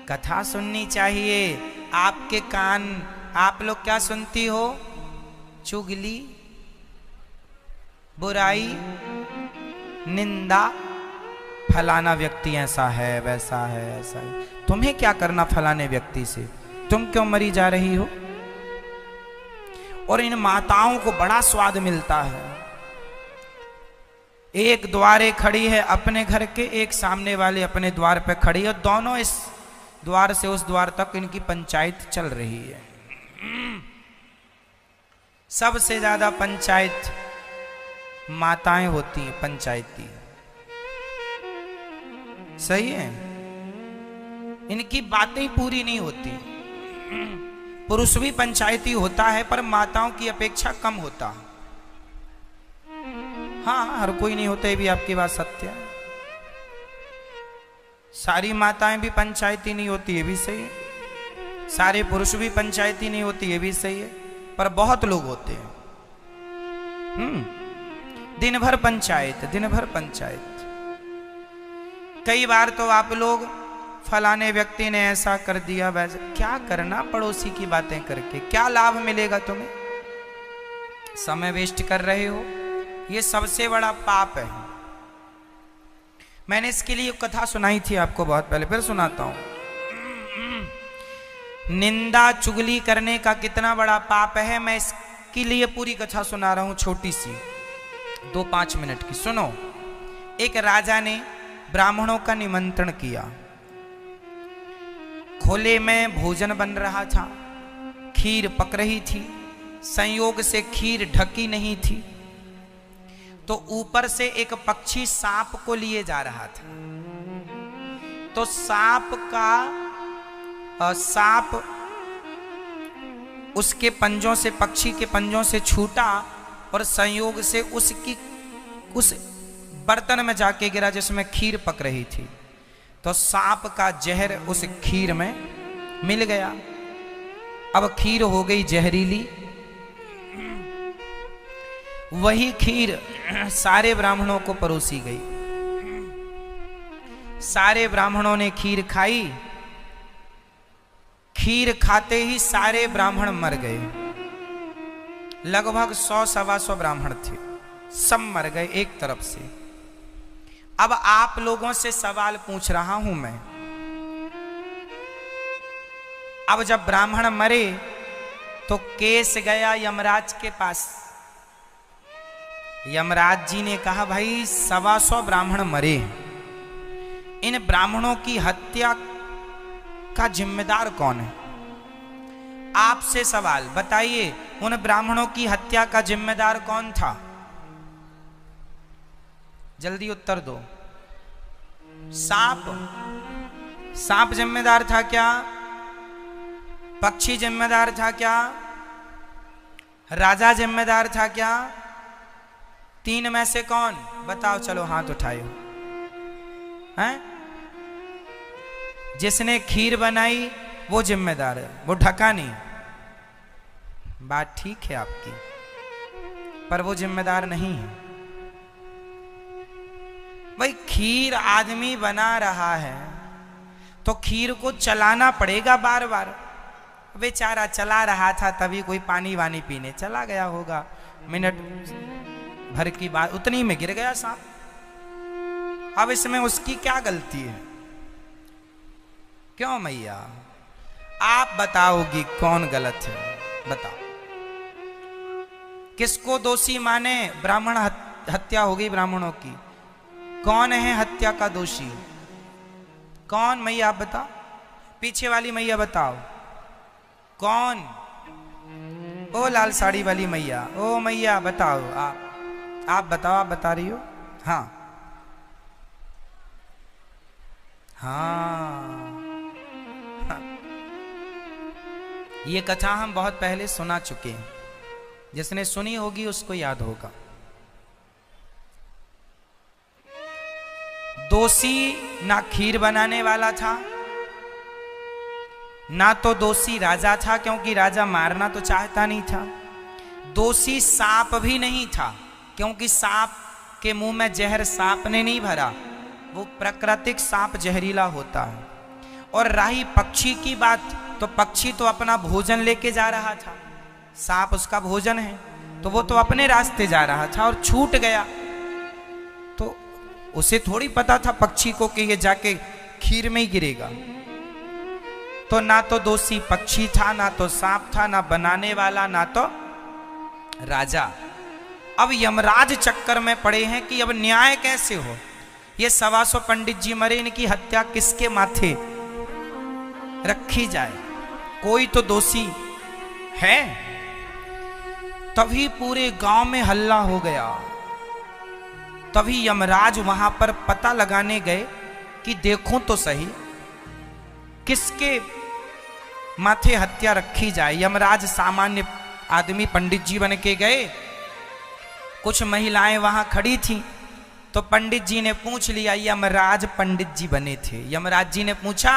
कथा सुननी चाहिए। आपके कान, आप लोग क्या सुनती हो? चुगली, बुराई, निंदा, फलाना व्यक्ति ऐसा है, वैसा है, ऐसा है। तुम्हें क्या करना फलाने व्यक्ति से? तुम क्यों मरी जा रही हो? और इन माताओं को बड़ा स्वाद मिलता है। एक द्वारे खड़ी है अपने घर के, एक सामने वाले अपने द्वार पे खड़ी है, दोनों इस द्वार से उस द्वार तक इनकी पंचायत चल रही है। सबसे ज्यादा पंचायत माताएं होती हैं, पंचायती। सही है, इनकी बातें पूरी नहीं होती। पुरुष भी पंचायती होता है पर माताओं की अपेक्षा कम होता है। हाँ, हर कोई नहीं होता, ये भी आपकी बात सत्य है। सारी माताएं भी पंचायती नहीं होती, ये भी सही है। सारे पुरुष भी पंचायती नहीं होती, ये भी सही है। पर बहुत लोग होते हैं दिन भर पंचायत, दिन भर पंचायत। कई बार तो आप लोग फलाने व्यक्ति ने ऐसा कर दिया, वैसे। क्या करना पड़ोसी की बातें करके? क्या लाभ मिलेगा तुम्हें? समय वेस्ट कर रहे हो। ये सबसे बड़ा पाप है। मैंने इसके लिए कथा सुनाई थी आपको बहुत पहले, फिर सुनाता हूं। निंदा चुगली करने का कितना बड़ा पाप है, मैं इसके लिए पूरी कथा सुना रहा हूं, छोटी सी, 2-5 मिनट की। सुनो। एक राजा ने ब्राह्मणों का निमंत्रण किया। खोले में भोजन बन रहा था, खीर पक रही थी। संयोग से खीर ढकी नहीं थी, तो ऊपर से एक पक्षी सांप को लिए जा रहा था। तो सांप उसके पंजों से, पक्षी के पंजों से छूटा और संयोग से उस बर्तन में जाके गिरा जिसमें खीर पक रही थी। तो सांप का जहर उस खीर में मिल गया। अब खीर हो गई जहरीली। वही खीर सारे ब्राह्मणों को परोसी गई। सारे ब्राह्मणों ने खीर खाई। खीर खाते ही सारे ब्राह्मण मर गए। लगभग 100-125 ब्राह्मण थे, सब मर गए एक तरफ से। अब आप लोगों से सवाल पूछ रहा हूं मैं। अब जब ब्राह्मण मरे तो केस गया यमराज के पास। यमराज जी ने कहा, भाई 125 ब्राह्मण मरे, इन ब्राह्मणों की हत्या का जिम्मेदार कौन है? आपसे सवाल, बताइए, उन ब्राह्मणों की हत्या का जिम्मेदार कौन था? जल्दी उत्तर दो। सांप जिम्मेदार था क्या? पक्षी जिम्मेदार था क्या? राजा जिम्मेदार था क्या? तीन में से कौन? बताओ, चलो हाथ उठाओ। हैं? जिसने खीर बनाई वो जिम्मेदार है, वो ढका नहीं। बात ठीक है आपकी, पर वो जिम्मेदार नहीं है। भाई खीर आदमी बना रहा है तो खीर को चलाना पड़ेगा बार बार। बेचारा चला रहा था, तभी कोई पानी वानी पीने चला गया होगा, मिनट भर की बात, उतनी में गिर गया सांप। अब इसमें उसकी क्या गलती है? क्यों मैया? आप बताओगी कौन गलत है? बताओ, किसको दोषी माने? ब्राह्मण हत्या हो गई ब्राह्मणों की, कौन है हत्या का दोषी? कौन मैया? आप बताओ, पीछे वाली मैया बताओ कौन? ओ लाल साड़ी वाली मैया, ओ मैया बताओ, आप बताओ, आप बता रही हो? हाँ हाँ, ये कथा हम बहुत पहले सुना चुके हैं, जिसने सुनी होगी उसको याद होगा। दोषी ना खीर बनाने वाला था, ना तो दोषी राजा था, क्योंकि राजा मारना तो चाहता नहीं था। दोषी सांप भी नहीं था, क्योंकि सांप के मुंह में जहर सांप ने नहीं भरा, वो प्राकृतिक सांप जहरीला होता है। और रही पक्षी की बात, तो पक्षी तो अपना भोजन लेके जा रहा था, सांप उसका भोजन है, तो वो तो अपने रास्ते जा रहा था और छूट गया। तो उसे थोड़ी पता था पक्षी को कि ये जाके खीर में ही गिरेगा। तो ना तो दोषी पक्षी था, ना तो सांप था, ना बनाने वाला, ना तो राजा। अब यमराज चक्कर में पड़े हैं कि अब न्याय कैसे हो। ये 125 पंडित जी मरे, इनकी हत्या किसके माथे रखी जाए, कोई तो दोषी है। तभी पूरे गांव में हल्ला हो गया। तभी यमराज वहां पर पता लगाने गए कि देखूं तो सही किसके माथे हत्या रखी जाए। यमराज सामान्य आदमी पंडित जी बन के गए। कुछ महिलाएं वहां खड़ी थीं, तो पंडित जी ने पूछ लिया, यमराज पंडित जी बने थे। यमराज जी ने पूछा,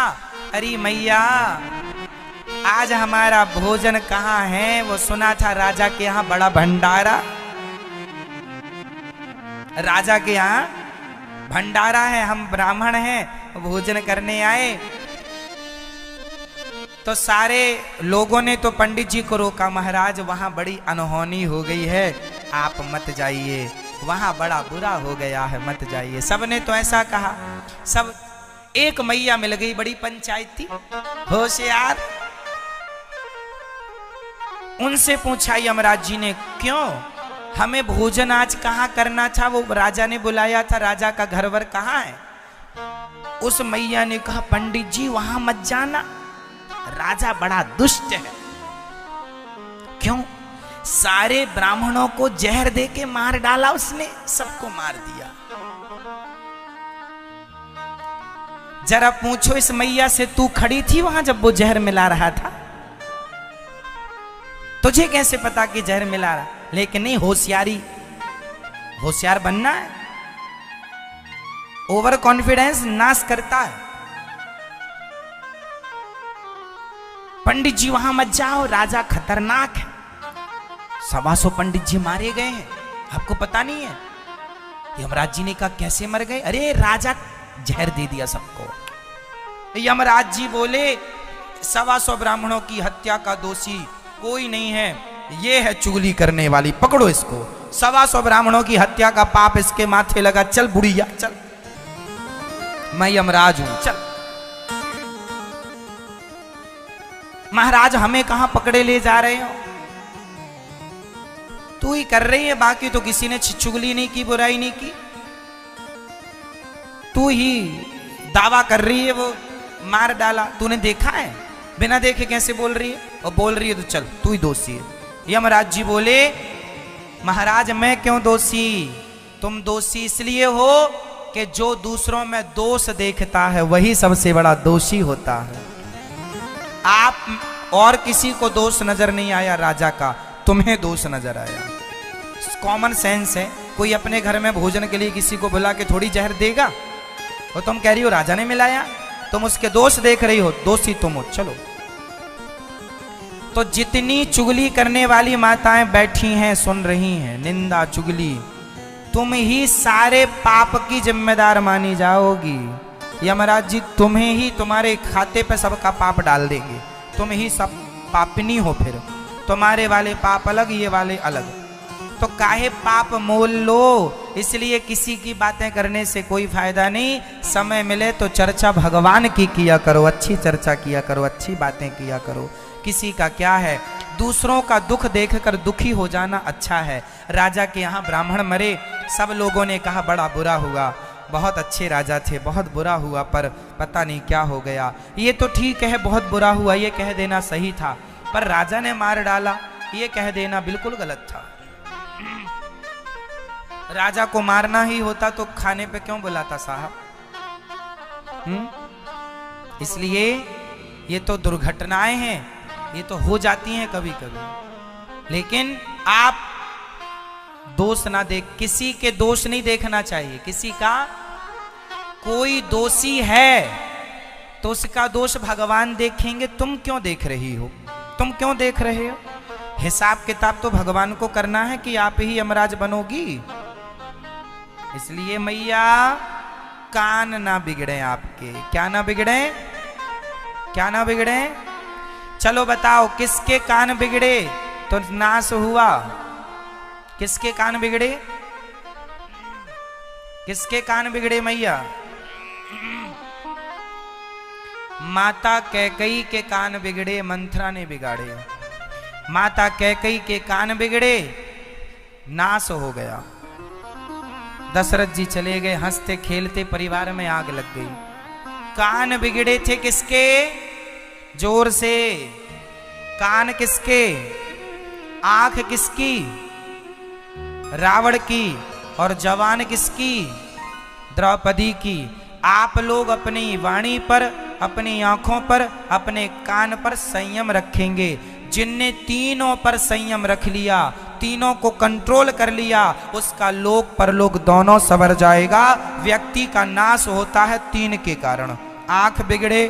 अरे मैया आज हमारा भोजन कहाँ है? वो सुना था राजा के यहाँ बड़ा भंडारा, राजा के यहाँ भंडारा है, हम ब्राह्मण हैं, भोजन करने आए। तो सारे लोगों ने तो पंडित जी को रोका, महाराज वहां बड़ी अनहोनी हो गई है, आप मत जाइए, वहां बड़ा बुरा हो गया है, मत जाइए। सबने तो ऐसा कहा। सब एक मैया मिल गई, बड़ी पंचायती होशियार। उनसे पूछा यमराज जी ने, क्यों हमें भोजन आज कहाँ करना था? वो राजा ने बुलाया था, राजा का घरवर कहाँ है? उस मैया ने कहा, पंडित जी वहां मत जाना, राजा बड़ा दुष्ट है। क्यों? सारे ब्राह्मणों को जहर दे के मार डाला उसने, सबको मार दिया। जरा पूछो इस मैया से, तू खड़ी थी वहां जब वो जहर मिला रहा था? तुझे कैसे पता कि जहर मिला रहा? लेकिन नहीं, होशियार बनना है। ओवर कॉन्फिडेंस नाश करता है। पंडित जी वहां मत जाओ, राजा खतरनाक है। 125 पंडित जी मारे गए हैं, आपको पता नहीं है? यमराज जी ने कहा, कैसे मर गए? अरे राजा जहर दे दिया सबको। यमराज जी बोले, 125 ब्राह्मणों की हत्या का दोषी कोई नहीं है, ये है चुगली करने वाली, पकड़ो इसको। 125 ब्राह्मणों की हत्या का पाप इसके माथे लगा, चल बुढ़िया चल, मैं यमराज हूं, चल। महाराज हमें कहां पकड़े ले जा रहे हो? तू ही कर रही है, बाकी तो किसी ने चुगली नहीं की, बुराई नहीं की, तू ही दावा कर रही है वो मार डाला। तूने देखा है? बिना देखे कैसे बोल रही है? और बोल रही है तो चल तू ही दोषी है। यमराज जी बोले, महाराज मैं क्यों दोषी? तुम दोषी इसलिए हो कि जो दूसरों में दोष देखता है वही सबसे बड़ा दोषी होता है। आप और किसी को दोष नजर नहीं आया राजा का, तुम्हें दोष नजर आया। कॉमन सेंस है, कोई अपने घर में भोजन के लिए किसी को बुला के थोड़ी जहर देगा? और तुम कह रही हो राजा ने मिलाया, तुम उसके दोष देख रही हो, दोषी तुम हो। चलो, तो जितनी चुगली करने वाली माताएं बैठी हैं, सुन रही हैं, निंदा चुगली, तुम ही सारे पाप की जिम्मेदार मानी जाओगी। यमराज जी तुम्हें ही, तुम्हारे खाते पे सबका पाप डाल देंगे, तुम ही सब पापिनी हो। फिर तुम्हारे वाले पाप अलग, ये वाले अलग, तो काहे पाप मोल लो। इसलिए किसी की बातें करने से कोई फायदा नहीं। समय मिले तो चर्चा भगवान की किया करो, अच्छी चर्चा किया करो, अच्छी बातें किया करो। किसी का क्या है, दूसरों का दुख देखकर दुखी हो जाना अच्छा है। राजा के यहाँ ब्राह्मण मरे, सब लोगों ने कहा बड़ा बुरा हुआ, बहुत अच्छे राजा थे, बहुत बुरा हुआ, पर पता नहीं क्या हो गया। ये तो ठीक है, बहुत बुरा हुआ ये कह देना सही था, पर राजा ने मार डाला ये कह देना बिल्कुल गलत था। राजा को मारना ही होता तो खाने पे क्यों बुलाता साहब? इसलिए ये तो दुर्घटनाएं हैं, ये तो हो जाती हैं कभी कभी, लेकिन आप दोष ना देख, किसी के दोष नहीं देखना चाहिए। किसी का कोई दोषी है तो उसका दोष भगवान देखेंगे, तुम क्यों देख रही हो? तुम क्यों देख रहे हो? हिसाब किताब तो भगवान को करना है कि आप ही यमराज बनोगी। इसलिए मैया कान ना बिगड़े आपके, क्या ना बिगड़े? क्या ना बिगड़े? चलो बताओ किसके कान बिगड़े तो नाश हुआ? किसके कान बिगड़े? किसके कान बिगड़े मैया? माता कैकई के कान बिगड़े, मंथरा ने बिगाड़े। माता कैकई के कान बिगड़े, नाश हो गया। दशरथ जी चले गए, हंसते खेलते परिवार में आग लग गई। कान बिगड़े थे किसके? जोर से कान किसके? आंख किसकी? रावण की। और जवान किसकी? द्रौपदी की। आप लोग अपनी वाणी पर, अपनी आंखों पर, अपने कान पर संयम रखेंगे। जिनने तीनों पर संयम रख लिया, तीनों को कंट्रोल कर लिया, उसका लोक परलोक दोनों सवर जाएगा। व्यक्ति का नाश होता है तीन के कारण, आंख बिगड़े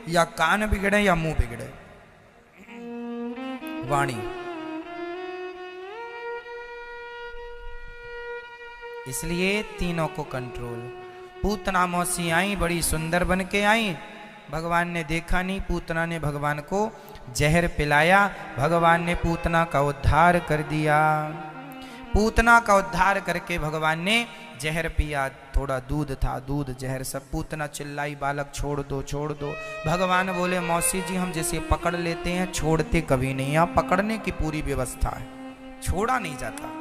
या कान बिगड़े या मुंह बिगड़े, वाणी। इसलिए तीनों को कंट्रोल। पूतना मौसी आई, बड़ी सुंदर बन के आई। भगवान ने देखा नहीं, पूतना ने भगवान को जहर पिलाया। भगवान ने पूतना का उद्धार कर दिया। पूतना का उद्धार करके भगवान ने जहर पिया। थोड़ा दूध था, दूध जहर सब। पूतना चिल्लाई, बालक छोड़ दो, छोड़ दो। भगवान बोले मौसी जी हम जैसे पकड़ लेते हैं, छोड़ते कभी नहीं। यहाँ पकड़ने की पूरी व्यवस्था है, छोड़ा नहीं जाता।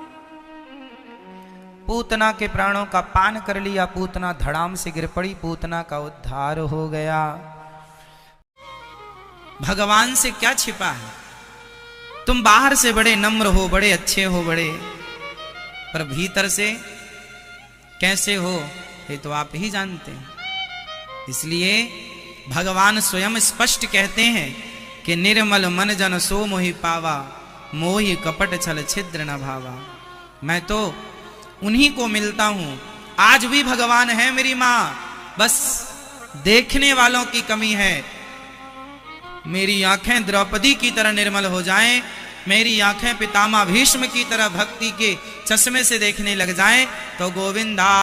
पूतना के प्राणों का पान कर लिया। पूतना धड़ाम से गिर पड़ी, पूतना का उद्धार हो गया। भगवान से क्या छिपा है? तुम बाहर से बड़े नम्र हो, बड़े अच्छे हो, बड़े, पर भीतर से कैसे हो ये तो आप ही जानते हैं। इसलिए भगवान स्वयं स्पष्ट कहते हैं कि निर्मल मन जन सो मोहि पावा, मोहि कपट छल छिद्र न भावा। मैं तो उन्हीं को मिलता हूं। आज भी भगवान है मेरी मां, बस देखने वालों की कमी है। मेरी आंखें द्रौपदी की तरह निर्मल हो जाएं, मेरी आंखें पितामह भीष्म की तरह भक्ति के चश्मे से देखने लग जाएं, तो गोविंदा।